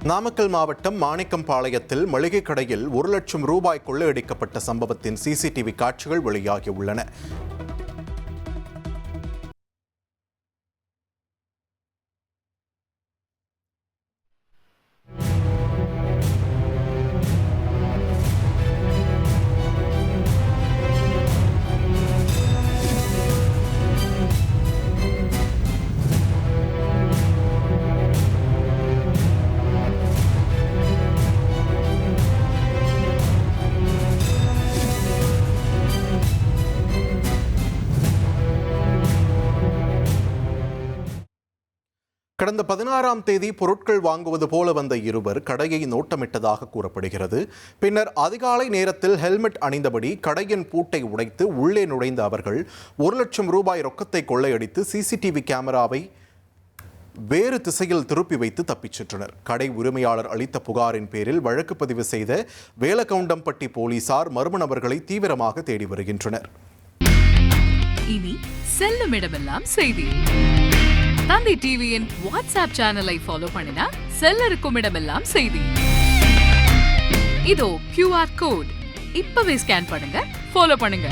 நாமக்கல் மாவட்டம் மாணிக்கம்பாளையத்தில் மளிகை கடையில் 1 லட்சம் ரூபாய் கொள்ளையடிக்கப்பட்ட சம்பவத்தின் சிசிடிவி காட்சிகள் வெளியாகியுள்ளன. கடந்த 16ஆம் தேதி பொருட்கள் வாங்குவது போல வந்த இருவர் கடையை நோட்டமிட்டதாக கூறப்படுகிறது. பின்னர் அதிகாலை நேரத்தில் ஹெல்மெட் அணிந்தபடி கடையின் பூட்டை உடைத்து உள்ளே நுழைந்த அவர்கள் 1 லட்சம் ரூபாய் ரொக்கத்தை கொள்ளையடித்து சிசிடிவி கேமராவை வேறு திசையில் திருப்பி வைத்து தப்பிச் சென்றனர். கடை உரிமையாளர் அளித்த புகாரின் பேரில் வழக்கு பதிவு செய்த வேலகவுண்டம்பட்டி போலீசார் மர்ம நபர்களை தீவிரமாக தேடி வருகின்றனர். இனி செல்லும் இடமெல்லாம் செய்தி. தந்தி டிவியின் வாட்ஸ்அப் சேனலை ஃபாலோ பண்ணினா செல்லருக்கும் இடமெல்லாம் செய்தி. இதோ QR கோட் இப்பவே ஸ்கேன் பண்ணுங்க, ஃபாலோ பண்ணுங்க.